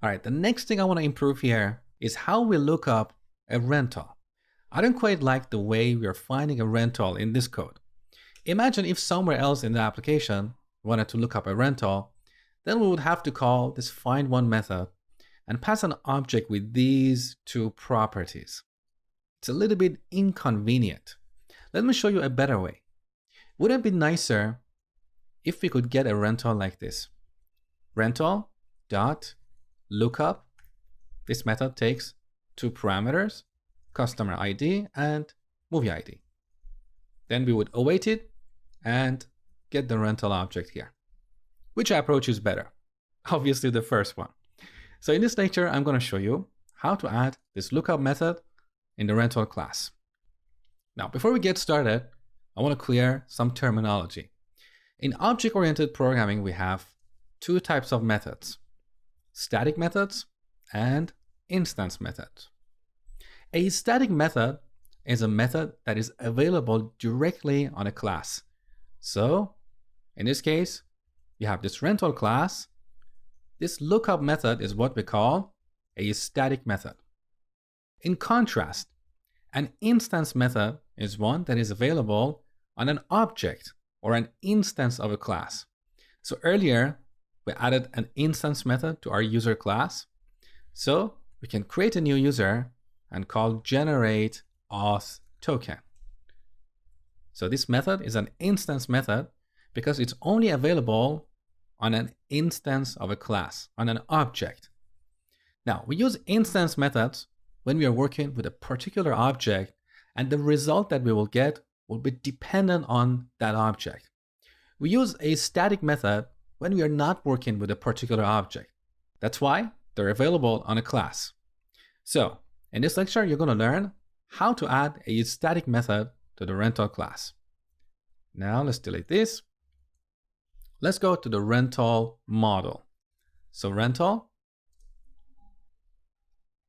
All right, the next thing I want to improve here is how we look up a rental. I don't quite like the way we are finding a rental in this code. Imagine if somewhere else in the application wanted to look up a rental, then we would have to call this find_one method and pass an object with these two properties. It's a little bit inconvenient. Let me show you a better way. Wouldn't it be nicer if we could get a rental like this? Rental dot lookup. This method takes two parameters, customer ID and movie ID. Then we would await it and get the rental object here. Which approach is better? Obviously the first one. So in this lecture, I'm going to show you how to add this lookup method in the rental class. Now, before we get started, I want to clear some terminology. In object-oriented programming, we have two types of methods: static methods and instance methods. A static method is a method that is available directly on a class. So in this case, you have this rental class. This lookup method is what we call a static method. In contrast, an instance method is one that is available on an object or an instance of a class. So earlier, we added an instance method to our user class. So we can create a new user and call generate auth token. So this method is an instance method because it's only available on an instance of a class, on an object. Now, we use instance methods when we are working with a particular object, and the result that we will get will be dependent on that object. We use a static method when we are not working with a particular object. That's why they're available on a class. So in this lecture, you're going to learn how to add a static method to the rental class. Now let's delete this. Let's go to the rental model. So rental.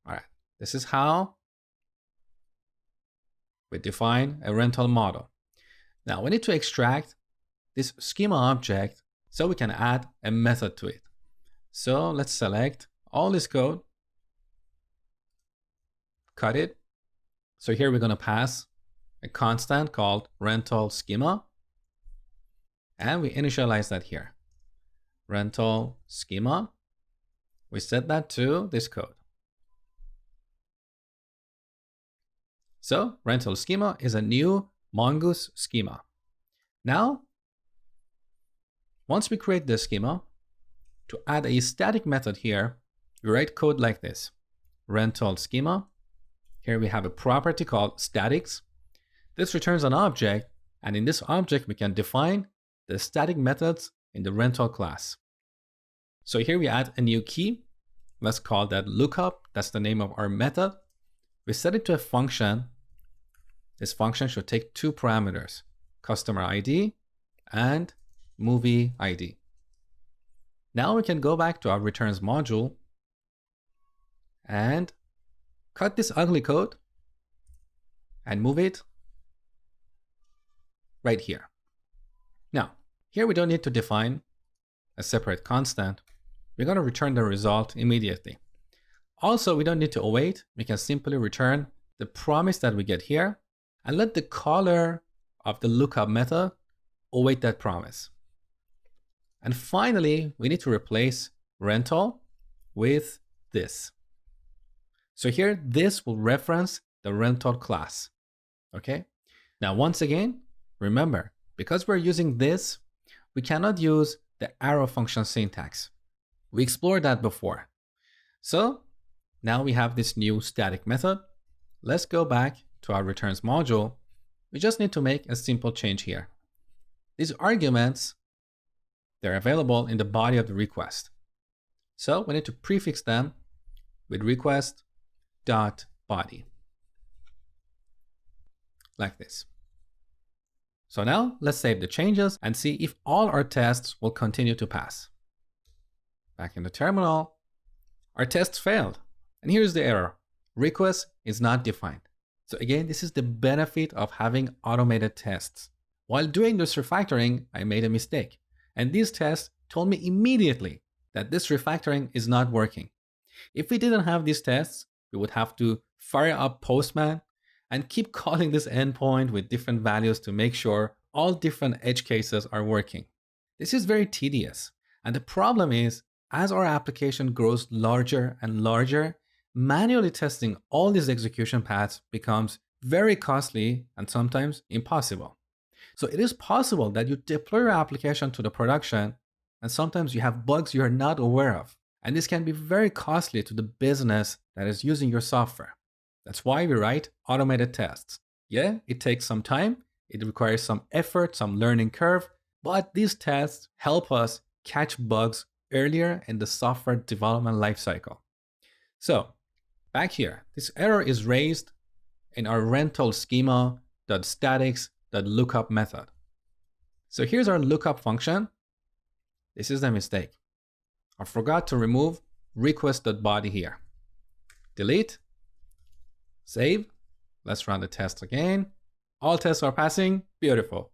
All right, this is how we define a rental model. Now we need to extract this schema object so we can add a method to it. So let's select all this code, cut it. So here we're going to pass a constant called rental schema. And we initialize that here. Rental schema. We set that to this code. So rental schema is a new Mongoose schema. Now, once we create the schema, to add a static method here, we write code like this. Rental schema. Here we have a property called statics. This returns an object, and in this object we can define the static methods in the rental class. So here we add a new key. Let's call that lookup. That's the name of our method. We set it to a function. This function should take two parameters, customer ID and movie ID. Now we can go back to our returns module and cut this ugly code and move it right here. Now, here we don't need to define a separate constant. We're going to return the result immediately. Also, we don't need to await. We can simply return the promise that we get here and let the caller of the lookup method await that promise. And finally, we need to replace rental with this. So here, this will reference the rental class. Okay. Now, once again, remember, because we're using this, we cannot use the arrow function syntax. We explored that before. So now we have this new static method. Let's go back to our returns module. We just need to make a simple change here. These arguments, they're available in the body of the request. So we need to prefix them with request.body. Like this. So now let's save the changes and see if all our tests will continue to pass. Back in the terminal, our tests failed. And here's the error. Request is not defined. So again, this is the benefit of having automated tests. While doing this refactoring, I made a mistake. And these tests told me immediately that this refactoring is not working. If we didn't have these tests, we would have to fire up Postman and keep calling this endpoint with different values to make sure all different edge cases are working. This is very tedious. And the problem is, as our application grows larger and larger, manually testing all these execution paths becomes very costly and sometimes impossible. So it is possible that you deploy your application to the production and sometimes you have bugs you are not aware of. And this can be very costly to the business that is using your software. That's why we write automated tests. Yeah, it takes some time, it requires some effort, some learning curve, but these tests help us catch bugs earlier in the software development lifecycle. So back here, this error is raised in our rental schema.statics.lookup method. So here's our lookup function. This is the mistake. I forgot to remove request.body here. Delete, save. Let's run the test again. All tests are passing. Beautiful.